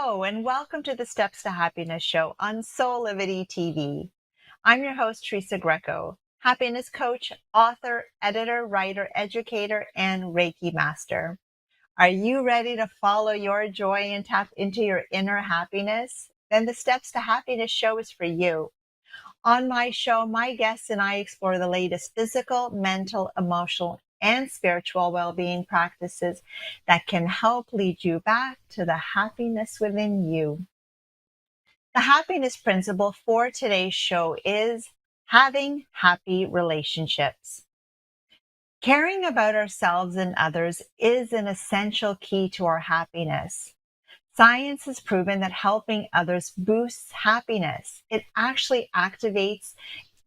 Hello, and welcome to the Steps to Happiness show on Soulivity TV. I'm your host, Teresa Greco, happiness coach, author, editor, writer, educator, and Reiki master. Are you ready to follow your joy and tap into your inner happiness? Then the Steps to Happiness show is for you. On my show, my guests and I explore the latest physical, mental, emotional, and spiritual well-being practices that can help lead you back to the happiness within you. The happiness principle for today's show is having happy relationships. Caring about ourselves and others is an essential key to our happiness. Science has proven that helping others boosts happiness. It actually activates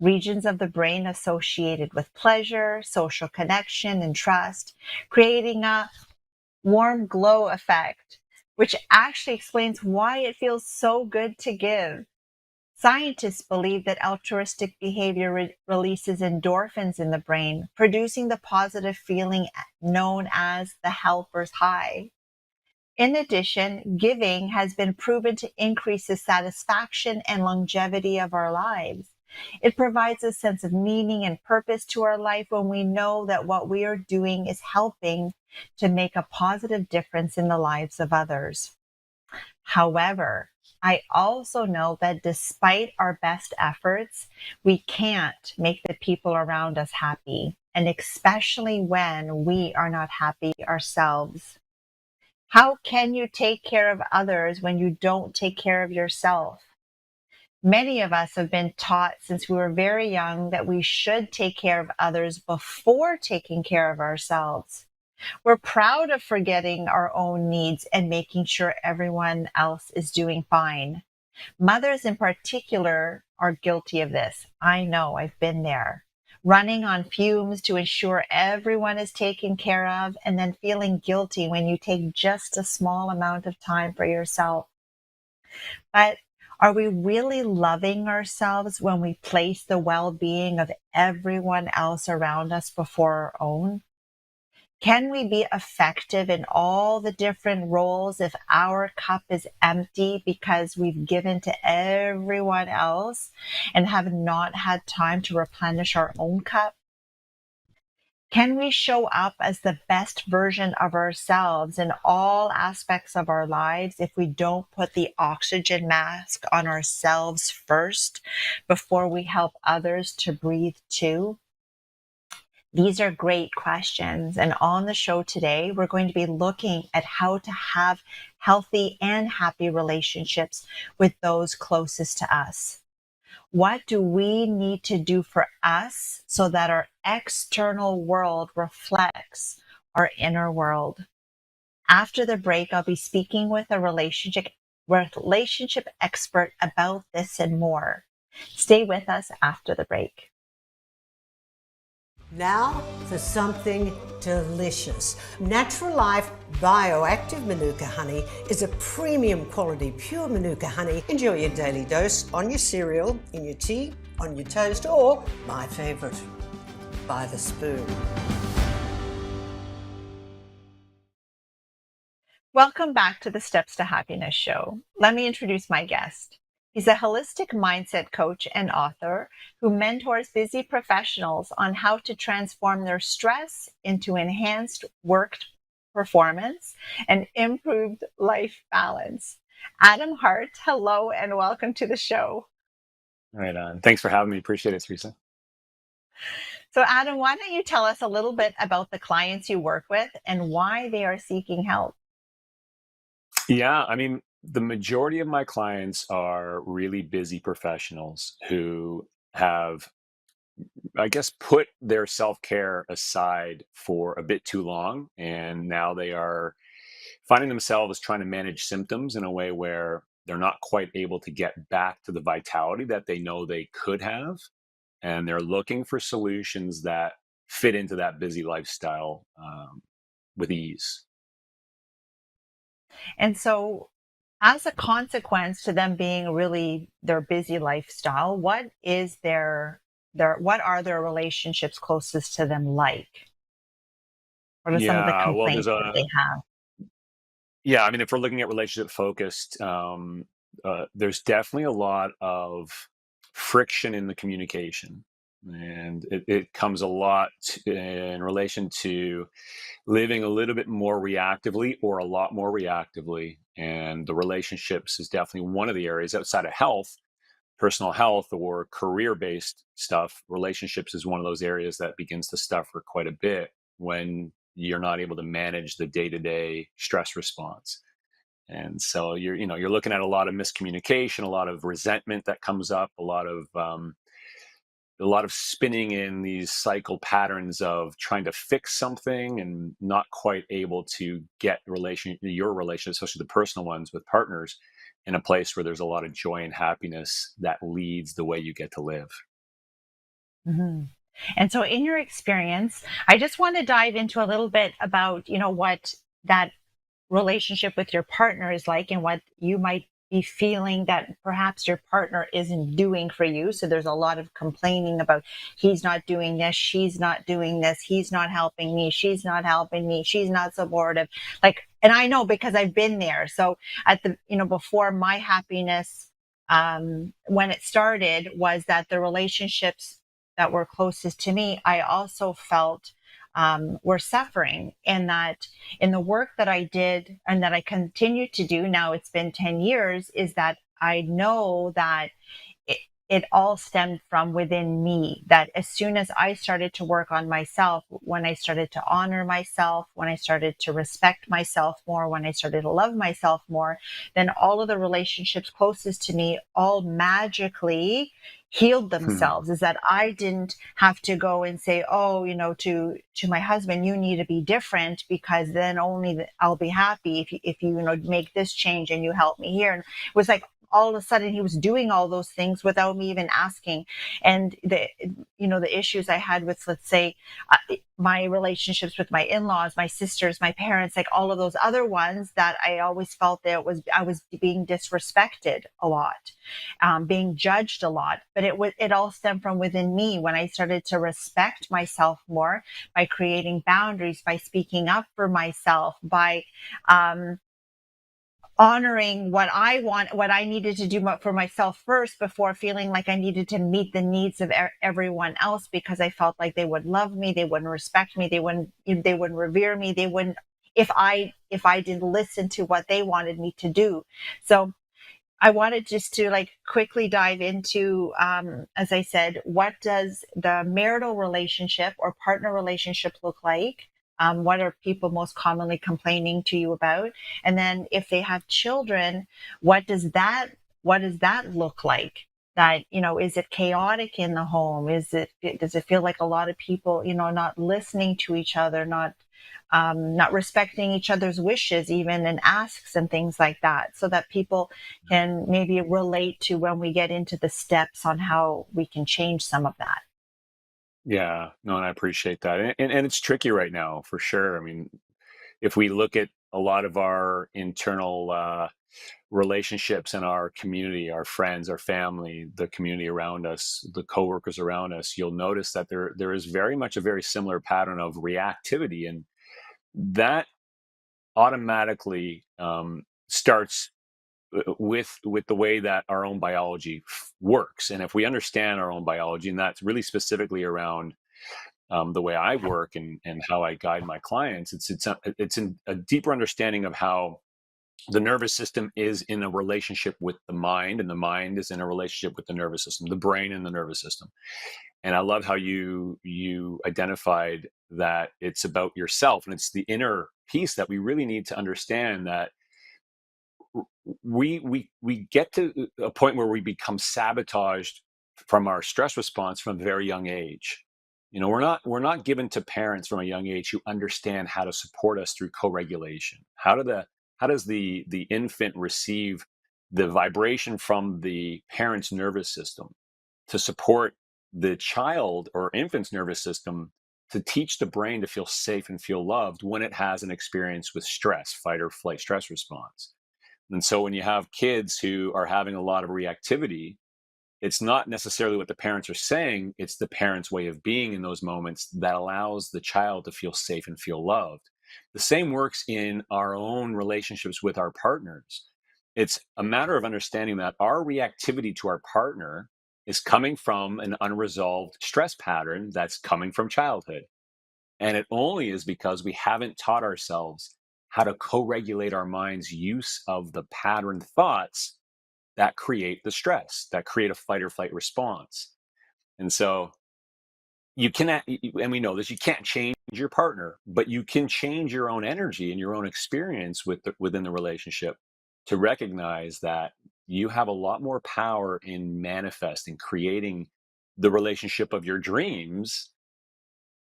regions of the brain associated with pleasure, social connection, and trust, creating a warm glow effect, which actually explains why it feels so good to give. Scientists believe that altruistic behavior releases endorphins in the brain, producing the positive feeling known as the helper's high. In addition, giving has been proven to increase the satisfaction and longevity of our lives. It provides a sense of meaning and purpose to our life when we know that what we are doing is helping to make a positive difference in the lives of others. However, I also know that despite our best efforts, we can't make the people around us happy, and especially when we are not happy ourselves. How can you take care of others when you don't take care of yourself? Many of us have been taught since we were very young that we should take care of others before taking care of ourselves. We're proud of forgetting our own needs and making sure everyone else is doing fine. Mothers in particular are guilty of this. I know, I've been there. Running on fumes to ensure everyone is taken care of, and then feeling guilty when you take just a small amount of time for yourself. But are we really loving ourselves when we place the well-being of everyone else around us before our own? Can we be effective in all the different roles if our cup is empty because we've given to everyone else and have not had time to replenish our own cup? Can we show up as the best version of ourselves in all aspects of our lives if we don't put the oxygen mask on ourselves first before we help others to breathe too? These are great questions. And on the show today, we're going to be looking at how to have healthy and happy relationships with those closest to us. What do we need to do for us so that our external world reflects our inner world? After the break, I'll be speaking with a relationship expert about this and more. Stay with us after the break. Now for something delicious. Natural Life Bioactive Manuka honey is a premium quality pure Manuka honey. Enjoy your daily dose on your cereal, in your tea, on your toast, or my favorite, by the spoon. Welcome back to the Steps to Happiness show. Let me introduce my guest. He's a holistic mindset coach and author who mentors busy professionals on how to transform their stress into enhanced work performance and improved life balance. Adam Hart, hello and welcome to the show. Right on. Thanks for having me. Appreciate it, Teresa. So Adam, why don't you tell us a little bit about the clients you work with and why they are seeking help? Yeah, the majority of my clients are really busy professionals who have, I guess, put their self-care aside for a bit too long. And now they are finding themselves trying to manage symptoms in a way where they're not quite able to get back to the vitality that they know they could have. And they're looking for solutions that fit into that busy lifestyle with ease. And so as a consequence to them being really their busy lifestyle, what are their relationships closest to them like? What are some of the Yeah, well, complaints that they have? Yeah, I mean, if we're looking at relationship focused, there's definitely a lot of friction in the communication. And it comes a lot in relation to living a little bit more reactively or a lot more reactively. And the relationships is definitely one of the areas outside of health, personal health, or career based stuff. Relationships is one of those areas that begins to suffer quite a bit when you're not able to manage the day to day stress response. And so you're looking at a lot of miscommunication, a lot of resentment that comes up, a lot of spinning in these cycle patterns of trying to fix something and not quite able to get your relation, especially the personal ones with partners, in a place where there's a lot of joy and happiness that leads the way you get to live. Mhm. And so, in your experience, I just want to dive into a little bit about, what that relationship with your partner is like and what you might be feeling that perhaps your partner isn't doing for you. So there's a lot of complaining about he's not doing this, she's not doing this, he's not helping me, she's not helping me, she's not supportive. Like, and I know because I've been there. So at the, before my happiness, when it started, was that the relationships that were closest to me, I also felt were suffering, and that in the work that I did and that I continue to do now, it's been 10 years, is that I know that it, it all stemmed from within me. That as soon as I started to work on myself, when I started to honor myself, when I started to respect myself more, when I started to love myself more, then all of the relationships closest to me all magically healed Hmm. themselves. Is that I didn't have to go and say, oh, to my husband, you need to be different because then only I'll be happy if you, make this change and you help me here. And it was like all of a sudden he was doing all those things without me even asking. And the issues I had with, let's say, my relationships with my in-laws, my sisters, my parents, like all of those other ones, that I always felt that I was being disrespected a lot, being judged a lot. But it all stemmed from within me when I started to respect myself more by creating boundaries, by speaking up for myself, by um, honoring what I want, what I needed to do for myself first before feeling like I needed to meet the needs of everyone else, because I felt like they would love me, they wouldn't respect me, they wouldn't revere me, they wouldn't, if I didn't listen to what they wanted me to do. So I wanted just to like quickly dive into, as I said, what does the marital relationship or partner relationship look like? What are people most commonly complaining to you about? And then if they have children, what does that what does that look like? That, is it chaotic in the home? Does it feel like a lot of people, not listening to each other, not respecting each other's wishes, even and asks and things like that, so that people can maybe relate to when we get into the steps on how we can change some of that. Yeah, no, and I appreciate that. And it's tricky right now for sure. I mean, if we look at a lot of our internal relationships in our community, our friends, our family, the community around us, the coworkers around us, you'll notice that there is very much a very similar pattern of reactivity, and that automatically starts with the way that our own biology works. And if we understand our own biology, and that's really specifically around the way I work and how I guide my clients, it's a deeper understanding of how the nervous system is in a relationship with the mind, and the mind is in a relationship with the nervous system, the brain and the nervous system. And I love how you identified that it's about yourself, and it's the inner piece that we really need to understand, that we get to a point where we become sabotaged from our stress response from a very young age. We're not given to parents from a young age who understand how to support us through co-regulation. How does the infant receive the vibration from the parent's nervous system to support the child or infant's nervous system, to teach the brain to feel safe and feel loved when it has an experience with stress, fight or flight stress response. And so when you have kids who are having a lot of reactivity, it's not necessarily what the parents are saying, it's the parents' way of being in those moments that allows the child to feel safe and feel loved. The same works in our own relationships with our partners. It's a matter of understanding that our reactivity to our partner is coming from an unresolved stress pattern that's coming from childhood. And it only is because we haven't taught ourselves how to co regulate our mind's use of the pattern thoughts that create the stress, that create a fight or flight response. And so you cannot, and we know this, you can't change your partner, but you can change your own energy and your own experience within the relationship to recognize that you have a lot more power in manifesting, creating the relationship of your dreams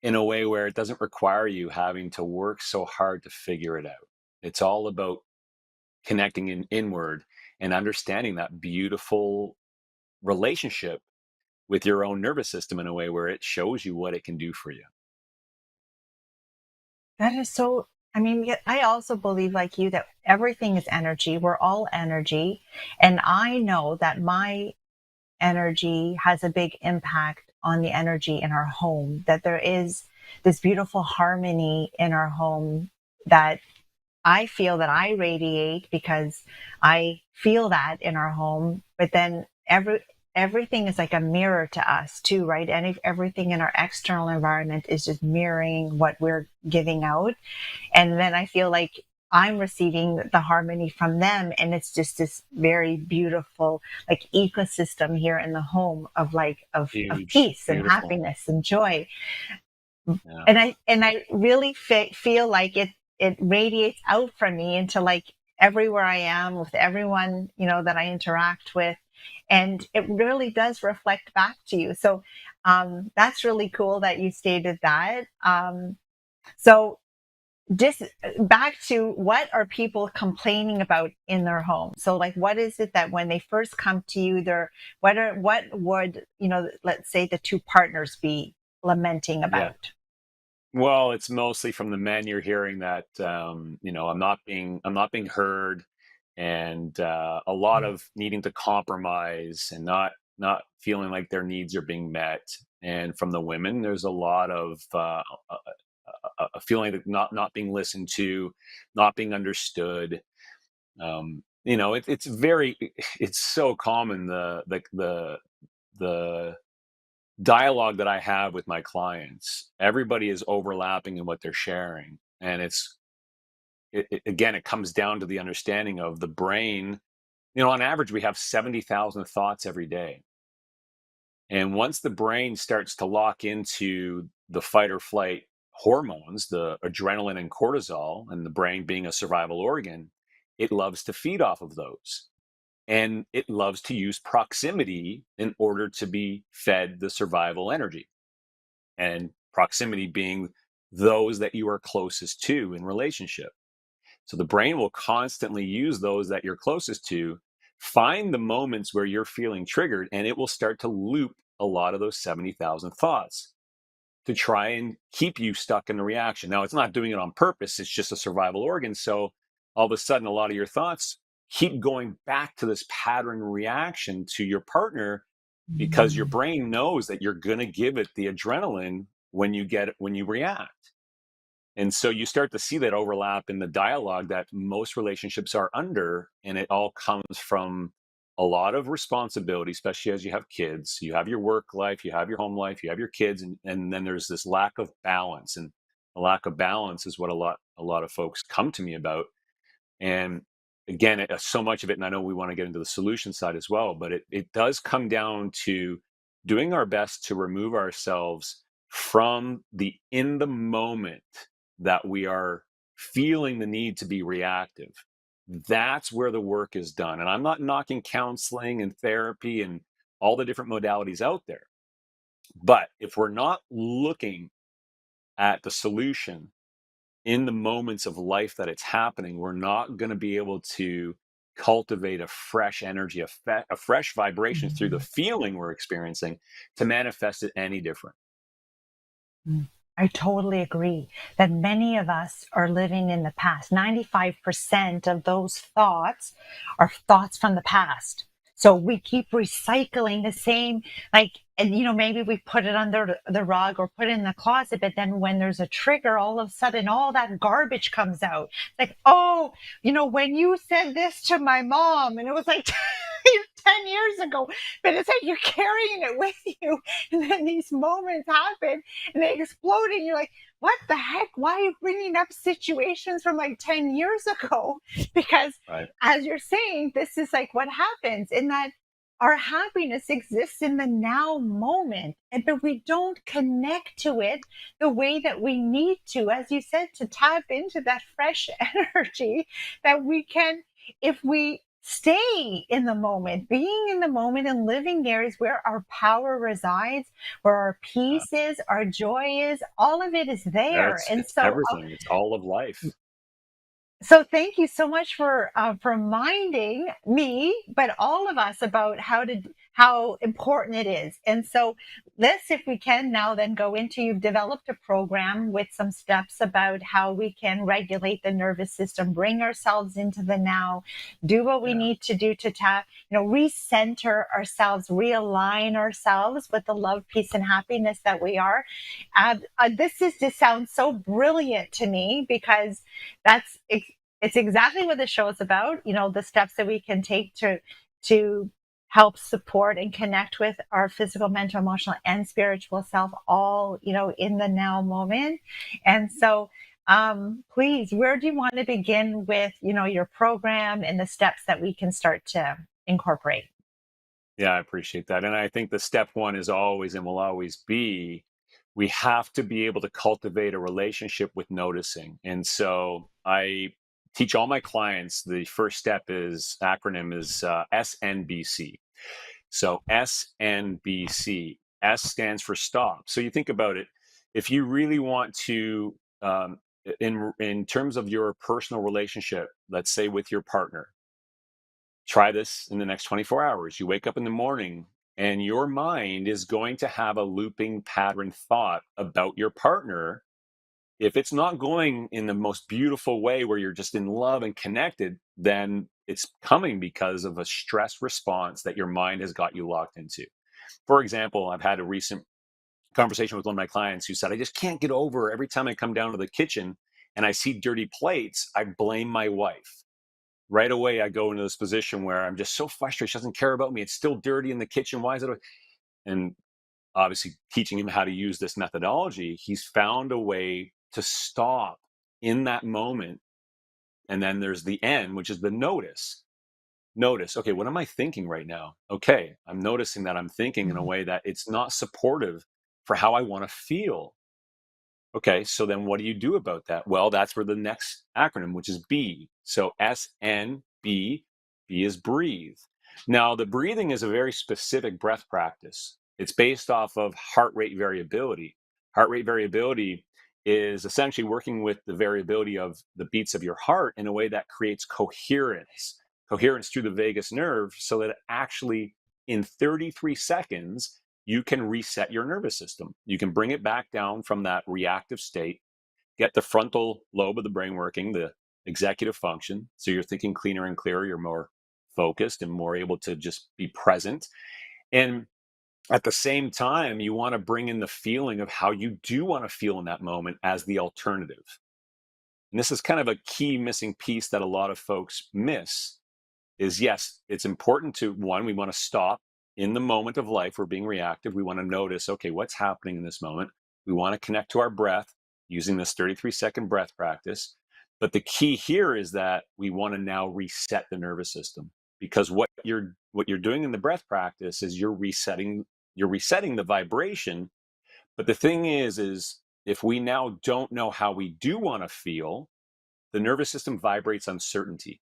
in a way where it doesn't require you having to work so hard to figure it out. It's all about connecting inward and understanding that beautiful relationship with your own nervous system in a way where it shows you what it can do for you. That is so, I mean, I also believe, like you, that everything is energy. We're all energy. And I know that my energy has a big impact on the energy in our home, that there is this beautiful harmony in our home that I feel that I radiate because I feel that in our home. But then everything is like a mirror to us too, right? And if everything in our external environment is just mirroring what we're giving out. And then I feel like I'm receiving the harmony from them. And it's just this very beautiful, like, ecosystem here in the home of of Huge, peace and beautiful. happiness and joy. Yeah. And I really feel like it radiates out from me into, like, everywhere I am, with everyone, that I interact with. And it really does reflect back to you. So that's really cool that you stated that. So just back to, what are people complaining about in their home? So, like, what is it that when they first come to you, what would, let's say, the two partners be lamenting Yeah. about? Well, it's mostly from the men. You're hearing that, I'm not being heard, and a lot Mm. of needing to compromise and not feeling like their needs are being met. And from the women, there's a lot of a feeling that not being listened to, not being understood. It's very, it's so common, the dialogue that I have with my clients. Everybody is overlapping in what they're sharing, and again, it comes down to the understanding of the brain. On average, we have 70,000 thoughts every day, and once the brain starts to lock into the fight or flight hormones, the adrenaline and cortisol, and the brain being a survival organ, it loves to feed off of those. And it loves to use proximity in order to be fed the survival energy. And proximity being those that you are closest to in relationship. So the brain will constantly use those that you're closest to, find the moments where you're feeling triggered, and it will start to loop a lot of those 70,000 thoughts to try and keep you stuck in the reaction. Now, it's not doing it on purpose, it's just a survival organ. So all of a sudden, a lot of your thoughts keep going back to this pattern reaction to your partner, because your Mm. brain knows that you're going to give it the adrenaline when you react. And so you start to see that overlap in the dialogue that most relationships are under. And it all comes from a lot of responsibility, especially as you have kids. You have your work life, you have your home life, you have your kids, and then there's this lack of balance. And a lack of balance is what a lot of folks come to me about. And again, so much of it, and I know we want to get into the solution side as well, but it does come down to doing our best to remove ourselves from the in the moment that we are feeling the need to be reactive. That's where the work is done. And I'm not knocking counseling and therapy and all the different modalities out there. But if we're not looking at the solution in the moments of life that it's happening, we're not going to be able to cultivate a fresh energy, a fresh vibration through the Mm. feeling we're experiencing to manifest it any different. Mm. I totally agree that many of us are living in the past. 95% of those thoughts are thoughts from the past. So we keep recycling the same, like, and maybe we put it under the rug or put it in the closet, but then when there's a trigger, all of a sudden all that garbage comes out. Like, oh, when you said this to my mom, and it was like 10 years ago, but it's like you're carrying it with you. And then these moments happen and they explode, and you're like, what the heck? Why are you bringing up situations from like 10 years ago? Because Right. as you're saying, this is like what happens in that our happiness exists in the now moment, but we don't connect to it the way that we need to, as you said, to tap into that fresh energy that we can, if we stay in the moment. Being in the moment and living there is where our power resides, where our Uh, peace is, our joy is, all of it is yeah, there. it's And it's so everything. It's all of life. thank you so much for reminding me, but all of us, about how important it is. And so let's, if we can now, then go into, you've developed a program with some steps about how we can regulate the nervous system, bring ourselves into the now, do what we Yeah. need to do to recenter ourselves, realign ourselves with the love, peace, and happiness that we are. This sounds so brilliant to me, because that's it's exactly what the show is about. The steps that we can take to help support and connect with our physical, mental, emotional, and spiritual self, all in the now moment. And so, please, where do you want to begin with your program and the steps that we can start to incorporate? Yeah, I appreciate that. And I think the step one is always and will always be, we have to be able to cultivate a relationship with noticing. And so I teach all my clients, the first step is, acronym is SNBC. So SNBC, S stands for stop. So you think about it, if you really want to, in terms of your personal relationship, let's say with your partner, try this in the next 24 hours. You wake up in the morning and your mind is going to have a looping pattern thought about your partner. If it's not going in the most beautiful way where you're just in love and connected, then it's coming because of a stress response that your mind has got you locked into. For example, I've had a recent conversation with one of my clients who said, I just can't get over every time I come down to the kitchen and I see dirty plates, I blame my wife. Right away, I go into this position where I'm just so frustrated. She doesn't care about me. It's still dirty in the kitchen. Why is it? And obviously, teaching him how to use this methodology, he's found a way to stop in that moment. And then there's the end, which is the notice. Notice, okay, what am I thinking right now? Okay, I'm noticing that I'm thinking in a way that it's not supportive for how I want to feel. Okay, so then what do you do about that? Well, that's where the next acronym, which is B. So SNB, B is breathe. Now, the breathing is a very specific breath practice. It's based off of heart rate variability. Heart rate variability is essentially working with the variability of the beats of your heart in a way that creates coherence through the vagus nerve, so that actually in 33 seconds, you can reset your nervous system. You can bring it back down from that reactive state, get the frontal lobe of the brain working, the executive function. So you're thinking cleaner and clearer, you're more focused and more able to just be present. And at the same time, you want to bring in the feeling of how you do want to feel in that moment as the alternative. And this is kind of a key missing piece that a lot of folks miss is, yes, it's important to, one, we want to stop in the moment of life. We're being reactive. We want to notice, okay, what's happening in this moment? We want to connect to our breath using this 33-second breath practice. But the key here is that we want to now reset the nervous system, because what you're doing in the breath practice is you're resetting the vibration. But the thing is if we now don't know how we do want to feel, the nervous system vibrates uncertainty.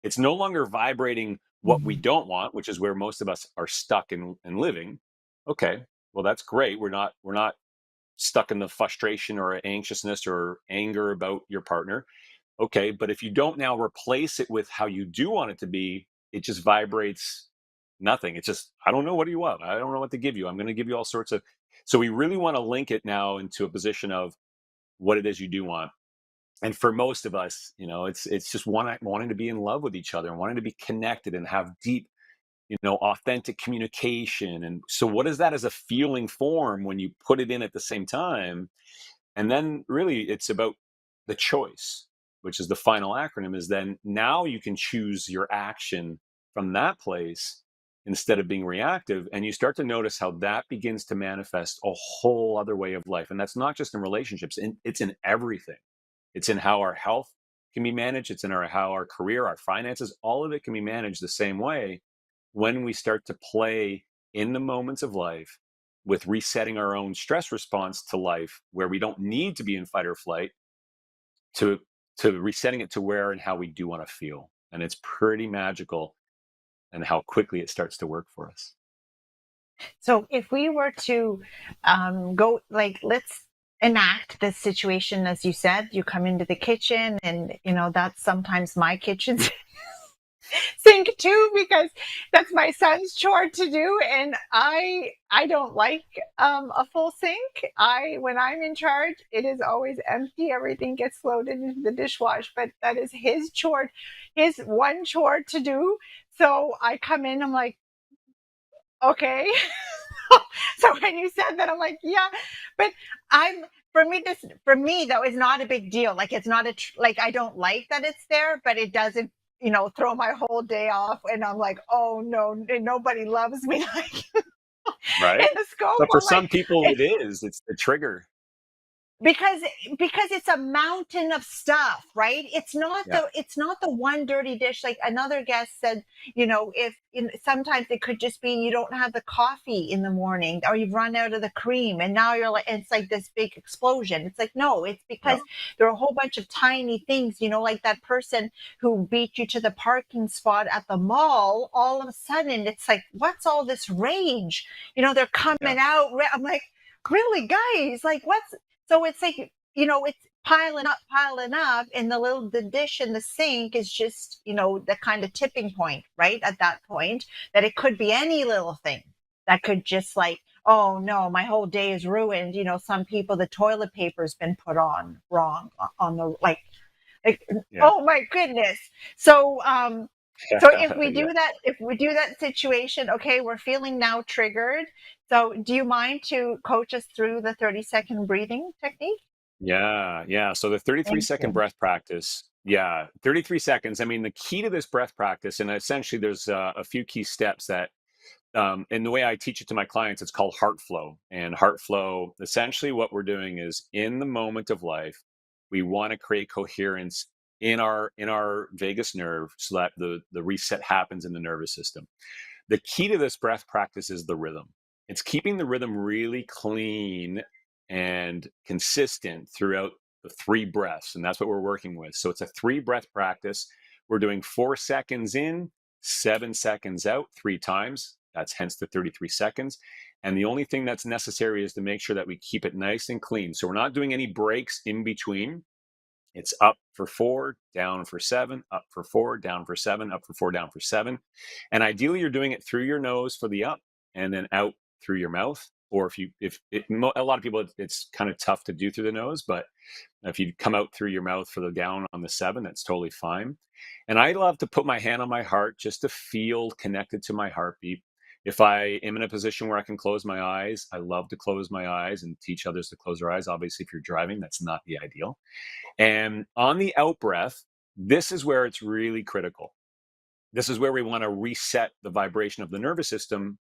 It's no longer vibrating what we Mhm. don't want, which is where most of us are stuck and living. Okay, well that's great. We're not stuck in the frustration or anxiousness or anger about your partner. Okay, but if you don't now replace it with how you do want it to be, it just vibrates nothing. It's just, I don't know, what do you want? I don't know what to give you. I'm going to give you all sorts of. So we really want to link it now into a position of what it is you do want. And for most of us, it's just wanting to be in love with each other and wanting to be connected and have deep, authentic communication. And so what is that as a feeling form when you put it in at the same time? And then really it's about the choice, which is the final acronym, is then now you can choose your action from that place instead of being reactive. And you start to notice how that begins to manifest a whole other way of life. And that's not just in relationships, it's in everything. It's in how our health can be managed. It's in how our career, our finances, all of it can be managed the same way when we start to play in the moments of life with resetting our own stress response to life, where we don't need to be in fight or flight, to resetting it to where and how we do want to feel. And it's pretty magical and how quickly it starts to work for us. So if we were to go, like, let's enact this situation, as you said, you come into the kitchen, and that's sometimes my kitchen sink too, because that's my son's chore to do, and I don't like a full sink. I When I'm in charge, it is always empty. Everything gets loaded into the dishwash, but that is his chore, his one chore to do. So I come in, I'm like, okay. So when you said that, I'm like, yeah, but I'm for me though, it's not a big deal. Like, it's not like, I don't like that it's there, but it doesn't throw my whole day off, and I'm like, oh no, nobody loves me like in Right. the scope. But for I'm like, some people, it's the trigger. because it's a mountain of stuff, right? Yeah. It's not the one dirty dish. Like, another guest said, if sometimes it could just be you don't have the coffee in the morning, or you've run out of the cream, and now you're like, it's like this big explosion. It's like, no, it's Yeah. because there are a whole bunch of tiny things, like that person who beat you to the parking spot at the mall. All of a sudden it's like, what's all this rage? They're Yeah. coming out. I'm like, really, guys, like, what's so it's like, it's piling up, and the dish in the sink is just, the kind of tipping point, right? At that point, that it could be any little thing that could just, like, oh no, my whole day is ruined. Some people, the toilet paper's been put on wrong on the, like, Yeah. oh my goodness. So, so Yeah. if we do that situation, okay, we're feeling now triggered. So do you mind to coach us through the 30-second breathing technique? Yeah, yeah. So the 33 Thank second you. breath practice. Yeah, 33 seconds. I mean, the key to this breath practice, and essentially there's a few key steps that, and the way I teach it to my clients, it's called Heart Flow. And Heart Flow, essentially what we're doing is in the moment of life, we want to create coherence in our vagus nerve so that the reset happens in the nervous system. The key to this breath practice is the rhythm. It's keeping the rhythm really clean and consistent throughout the three breaths. And that's what we're working with. So it's a three breath practice. We're doing 4 seconds in, 7 seconds out, three times. That's hence the 33 seconds. And the only thing that's necessary is to make sure that we keep it nice and clean. So we're not doing any breaks in between. It's up for 4, down for 7, up for 4, down for 7, up for 4, down for 7. And ideally, you're doing it through your nose for the up, and then out through your mouth. Or a lot of people, it's kind of tough to do through the nose, but if you come out through your mouth for the down on the 7, that's totally fine. And I love to put my hand on my heart just to feel connected to my heartbeat. If I am in a position where I can close my eyes, I love to close my eyes and teach others to close their eyes. Obviously, if you're driving, that's not the ideal. And on the out breath, this is where it's really critical. This is where we want to reset the vibration of the nervous system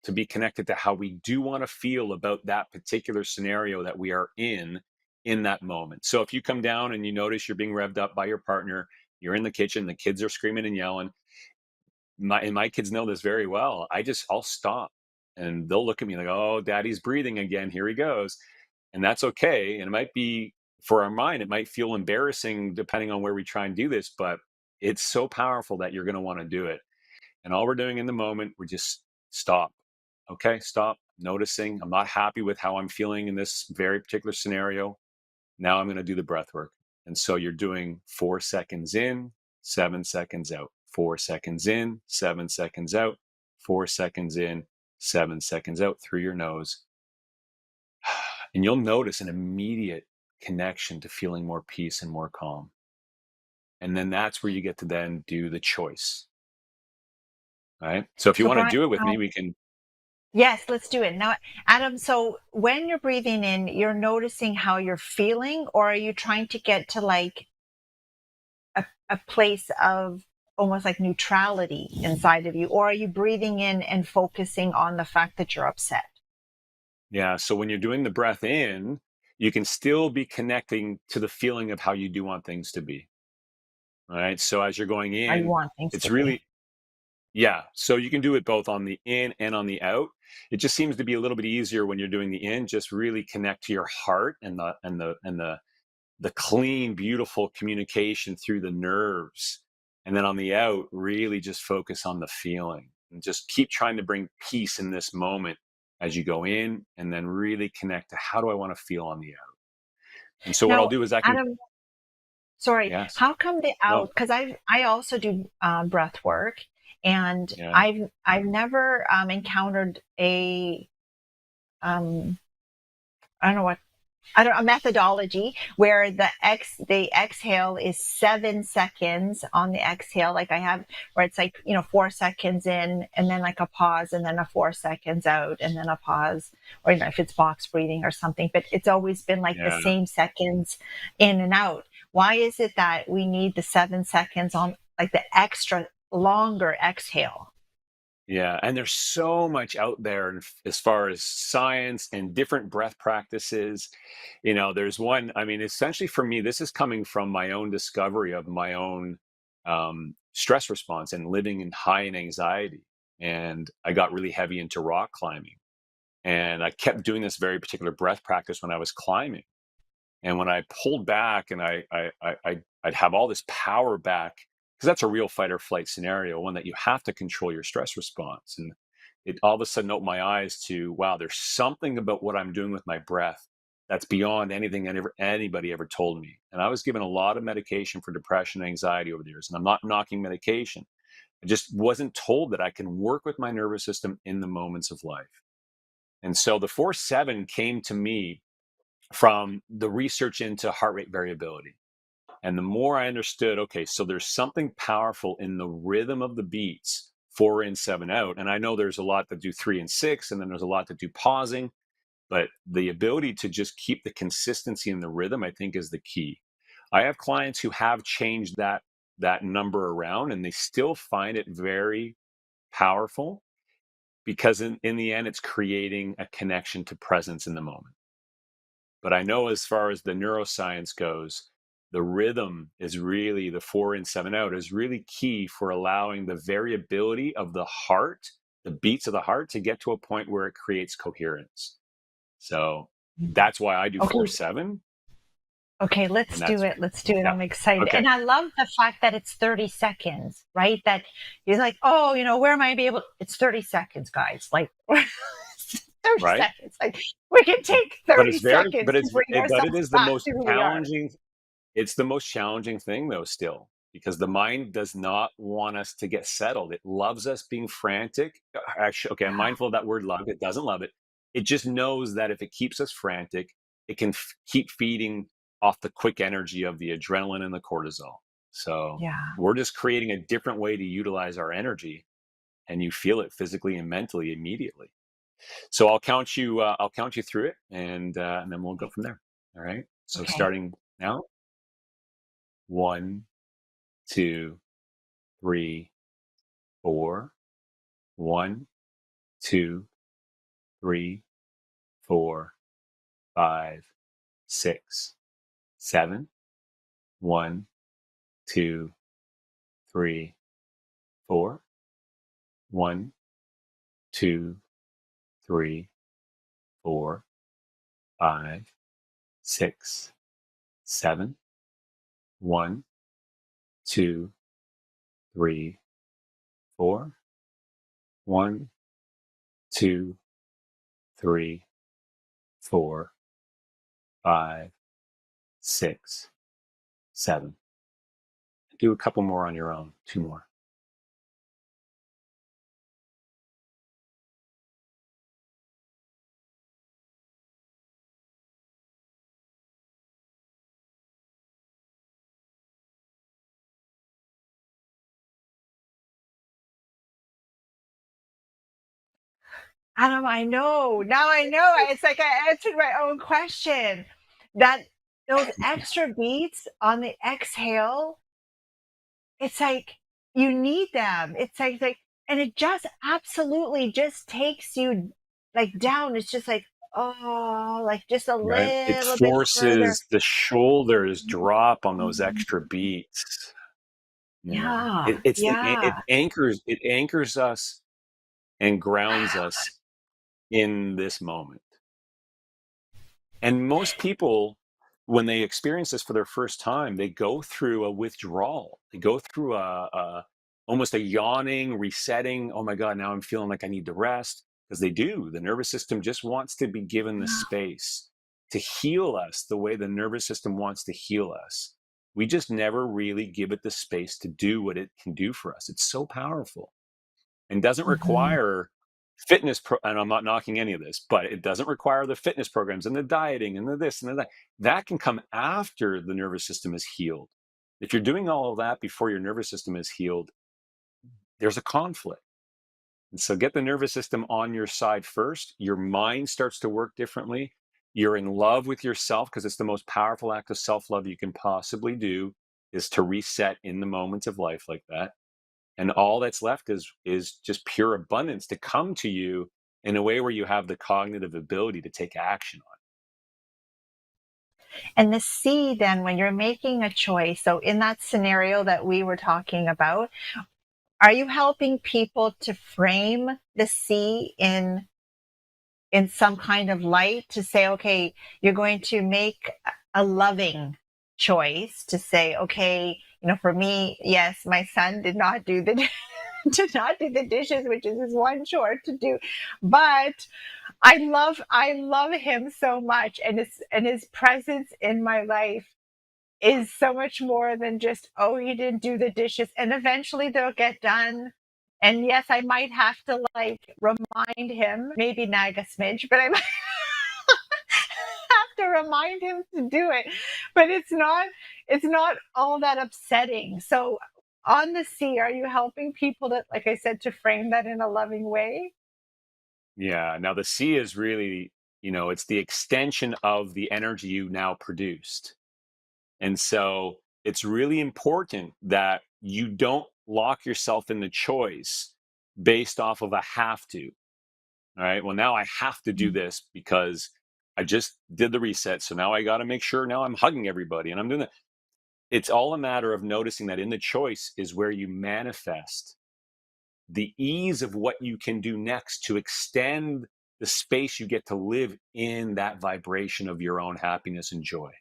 to be connected to how we do want to feel about that particular scenario that we are in that moment. So if you come down and you notice you're being revved up by your partner, you're in the kitchen, the kids are screaming and yelling. My kids know this very well. I'll stop, and they'll look at me like, "Oh, daddy's breathing again. Here he goes." And that's okay. And it might be, for our mind, it might feel embarrassing depending on where we try and do this, but it's so powerful that you're going to want to do it. And all we're doing in the moment, we're just stop. Okay, stop. Noticing I'm not happy with how I'm feeling in this very particular scenario. Now I'm going to do the breath work. And so you're doing 4 seconds in, 7 seconds out, 4 seconds in, 7 seconds out, 4 seconds in, 7 seconds out through your nose. And you'll notice an immediate connection to feeling more peace and more calm. And then that's where you get to then do the choice. right? So if you So want to Brian, do it with me, we can. yes, let's do it. Now, Adam, so when you're breathing in, you're noticing how you're feeling, or are you trying to get to like a place of almost like neutrality inside of you, or are you breathing in and focusing on the fact that you're upset? Yeah. So when you're doing the breath in, you can still be connecting to the feeling of how you do want things to be. All right. So as you're going How you in, want things it's to be? really, yeah. So you can do it both on the in and on the out. It just seems to be a little bit easier when you're doing the in, just really connect to your heart and the clean, beautiful communication through the nerves. And then on the out, really just focus on the feeling and just keep trying to bring peace in this moment as you go in, and then really connect to how do I want to feel on the out. And so what I'll Now, do is I can, Adam, sorry, yes, how come the no, out? Because I also do breath work, and yeah, I've never encountered a um, I don't know what I don't a methodology where the exhale is 7 seconds on the exhale. Like I have where it's like, 4 seconds in and then like a pause and then a 4 seconds out and then a pause, or if it's box breathing or something, but it's always been like the yeah. same seconds in and out. Why is it that we need the 7 seconds on like the extra longer exhale? Yeah, and there's so much out there as far as science and different breath practices. There's one, I mean, essentially for me, this is coming from my own discovery of my own stress response and living in high in anxiety. And I got really heavy into rock climbing. And I kept doing this very particular breath practice when I was climbing. And when I pulled back and I'd have all this power back, because that's a real fight or flight scenario, one that you have to control your stress response. And it all of a sudden opened my eyes to, wow, there's something about what I'm doing with my breath that's beyond anything anybody ever told me. And I was given a lot of medication for depression and anxiety over the years. And I'm not knocking medication. I just wasn't told that I can work with my nervous system in the moments of life. And so the 4-7 came to me from the research into heart rate variability. And the more I understood, okay, so there's something powerful in the rhythm of the beats, 4 in, 7 out. And I know there's a lot that do 3 and 6, and then there's a lot that do pausing. But the ability to just keep the consistency in the rhythm, I think, is the key. I have clients who have changed that number around, and they still find it very powerful because in the end, it's creating a connection to presence in the moment. But I know as far as the neuroscience goes, the rhythm is really the 4 in, 7 out is really key for allowing the variability of the heart, the beats of the heart to get to a point where it creates coherence. So that's why I do Okay, 4-7. Okay, And let's do that's, it. Let's do it. yeah. I'm excited. Okay. And I love the fact that it's 30 seconds, right? That you're like, oh, where am I be able? It's 30 seconds, guys. Like 30 Right. seconds. Like we can take But 30 it's very, seconds to bring but it ourselves is the back most to who we are. challenging. It's the most challenging thing, though, still, because the mind does not want us to get settled. It loves us being frantic. Actually, okay, I'm mindful of that word love. It doesn't love it. It just knows that if it keeps us frantic, it can keep feeding off the quick energy of the adrenaline and the cortisol. So Yeah. we're just creating a different way to utilize our energy, and you feel it physically and mentally immediately. So I'll count you. I'll count you through it, and then we'll go from there. All right. So Okay. starting now. 1, 2, 3, 4. 1, 2, 3, 4, 5, 6, 7. 1, 2, 3, 4. 1, 2, 3, 4, 5, 6, 7. 1, 2, 3, 4. 1, 2, 3, 4, 5, 6, 7. Do a couple more on your own. 2 more. Adam, I know. Now I know. It's like I answered my own question. That those extra beats on the exhale, it's like you need them. It's like and it just absolutely just takes you like down. It's just like, oh, like just a Right? It little bit further. forces the shoulders drop on those extra beats. You know, Yeah, yeah. it anchors us and grounds us in this moment. And most people, when they experience this for their first time, they go through a withdrawal. They go through a almost a yawning, resetting. Oh my God, now I'm feeling like I need to rest. Because they do. The nervous system just wants to be given the space to heal us the way the nervous system wants to heal us. We just never really give it the space to do what it can do for us. It's so powerful and doesn't Mhm. require and I'm not knocking any of this, but it doesn't require the fitness programs and the dieting and the this and the that. That can come after the nervous system is healed. If you're doing all of that before your nervous system is healed, there's a conflict. And so get the nervous system on your side first. Your mind starts to work differently. You're in love with yourself because it's the most powerful act of self-love you can possibly do is to reset in the moments of life like that. And all that's left is just pure abundance to come to you in a way where you have the cognitive ability to take action on And the C then when you're making a choice, so in that scenario that we were talking about, are you helping people to frame the C in some kind of light to say, okay, you're going to make a loving choice to say, okay, for me, yes, my son did not do the did not do the dishes, which is his one chore to do, but I love him so much, and his presence in my life is so much more than just, oh, he didn't do the dishes. And eventually they'll get done. And yes, I might have to like remind him, maybe nag a smidge, but I might have to remind him to do it. But it's not all that upsetting. So on the C, are you helping people that, like I said, to frame that in a loving way? Yeah. Now the C is really, it's the extension of the energy you now produced. And so it's really important that you don't lock yourself in the choice based off of a have to. All right. Well, now I have to do this because I just did the reset. So now I got to make sure now I'm hugging everybody and I'm doing that. It's all a matter of noticing that in the choice is where you manifest the ease of what you can do next to extend the space you get to live in that vibration of your own happiness and joy.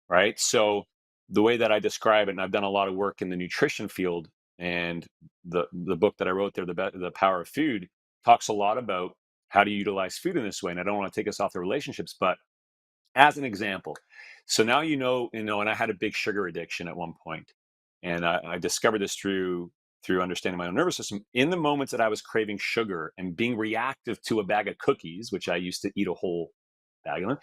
Right. So the way that I describe it, and I've done a lot of work in the nutrition field, and the book that I wrote there, the Power of Food, talks a lot about how to utilize food in this way. And I don't want to take us off the relationships, but as an example, so now and I had a big sugar addiction at one point, and I discovered this through understanding my own nervous system. In the moments that I was craving sugar and being reactive to a bag of cookies, which I used to eat a whole bag of them,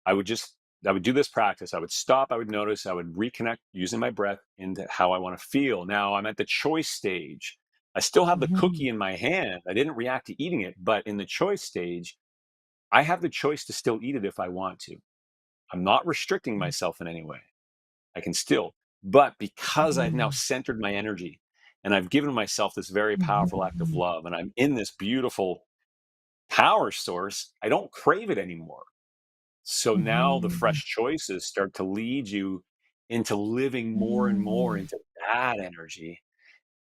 I would just I would do this practice. I would stop, I would notice, I would reconnect using my breath into how I want to feel. Now I'm at the choice stage. I still have the Mhm. cookie in my hand. I didn't react to eating it, but in the choice stage, I have the choice to still eat it if I want to. I'm not restricting myself in any way. I can still, but because I've now Mhm. centered my energy and I've given myself this very powerful act of Mhm. love and I'm in this beautiful power source, I don't crave it anymore. So now the Mhm. fresh choices start to lead you into living more and more Mhm. into that energy.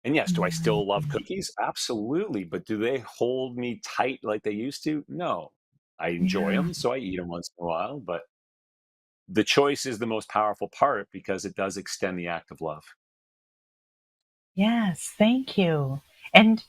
And yes, do I still love Mhm. cookies? Absolutely. But do they hold me tight like they used to? No. I enjoy Yeah. them, so I eat them once in a while. But the choice is the most powerful part because it does extend the act of love. Yes, thank you. And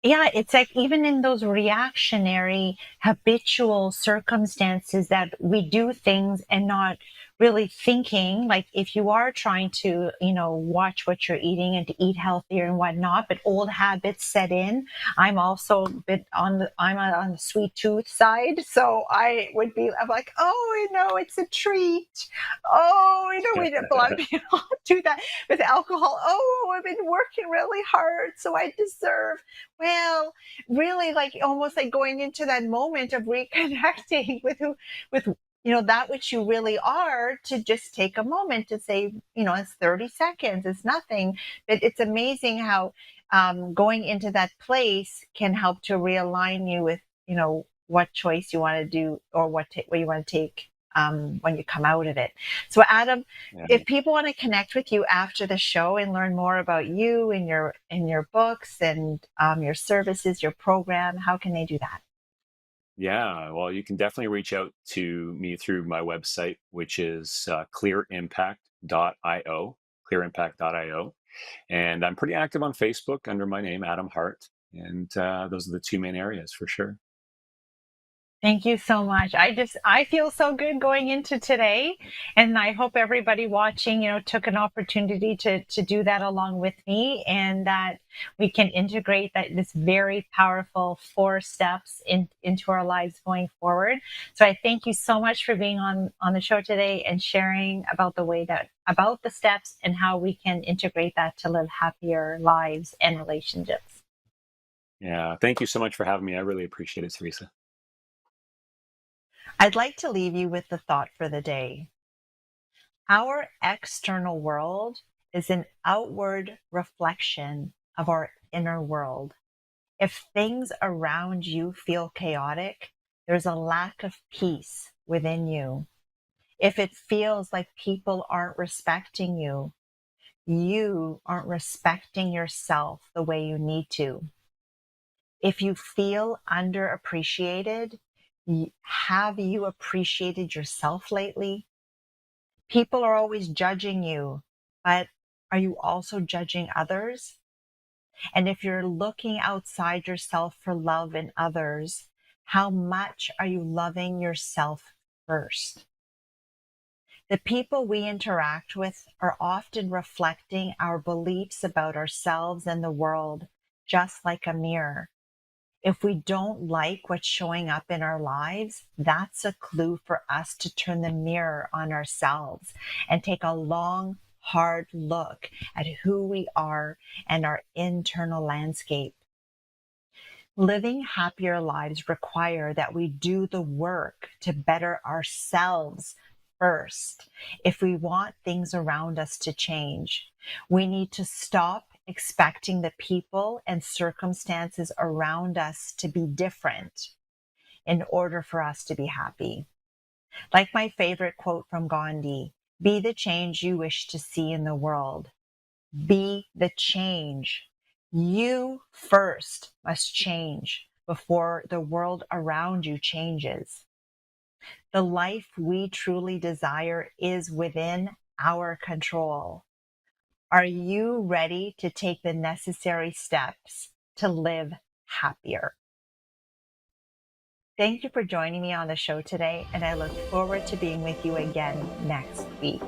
yeah, it's like even in those reactionary, habitual circumstances that we do things and not really thinking, like, if you are trying to, watch what you're eating and to eat healthier and whatnot, but old habits set in. I'm also a bit on the sweet tooth side. So I'm like, oh, it's a treat. Oh, we a lot of people do that with alcohol. Oh, I've been working really hard, so I deserve. Well, really, like almost like going into that moment of reconnecting with that which you really are, to just take a moment to say, it's 30 seconds, it's nothing. But it's amazing how going into that place can help to realign you with, what choice you want to do, or what you want to take when you come out of it. So Adam, Yeah. if people want to connect with you after the show and learn more about you and your books and your services, your program, how can they do that? Yeah, well, you can definitely reach out to me through my website, which is clearimpact.io, clearimpact.io. And I'm pretty active on Facebook under my name, Adam Hart. And those are the two main areas for sure. Thank you so much. I feel so good going into today. And I hope everybody watching, took an opportunity to do that along with me, and that we can integrate this very powerful 4 steps into our lives going forward. So I thank you so much for being on the show today and sharing about about the steps and how we can integrate that to live happier lives and relationships. Yeah, thank you so much for having me. I really appreciate it, Teresa. I'd like to leave you with the thought for the day. Our external world is an outward reflection of our inner world. If things around you feel chaotic, there's a lack of peace within you. If it feels like people aren't respecting you, you aren't respecting yourself the way you need to. If you feel underappreciated, have you appreciated yourself lately? People are always judging you, but are you also judging others? And if you're looking outside yourself for love in others, how much are you loving yourself first? The people we interact with are often reflecting our beliefs about ourselves and the world, just like a mirror. If we don't like what's showing up in our lives, that's a clue for us to turn the mirror on ourselves and take a long, hard look at who we are and our internal landscape. Living happier lives require that we do the work to better ourselves first. If we want things around us to change, we need to stop expecting the people and circumstances around us to be different in order for us to be happy. Like my favorite quote from Gandhi, be the change you wish to see in the world. Be the change. You first must change before the world around you changes. The life we truly desire is within our control. Are you ready to take the necessary steps to live happier? Thank you for joining me on the show today, and I look forward to being with you again next week.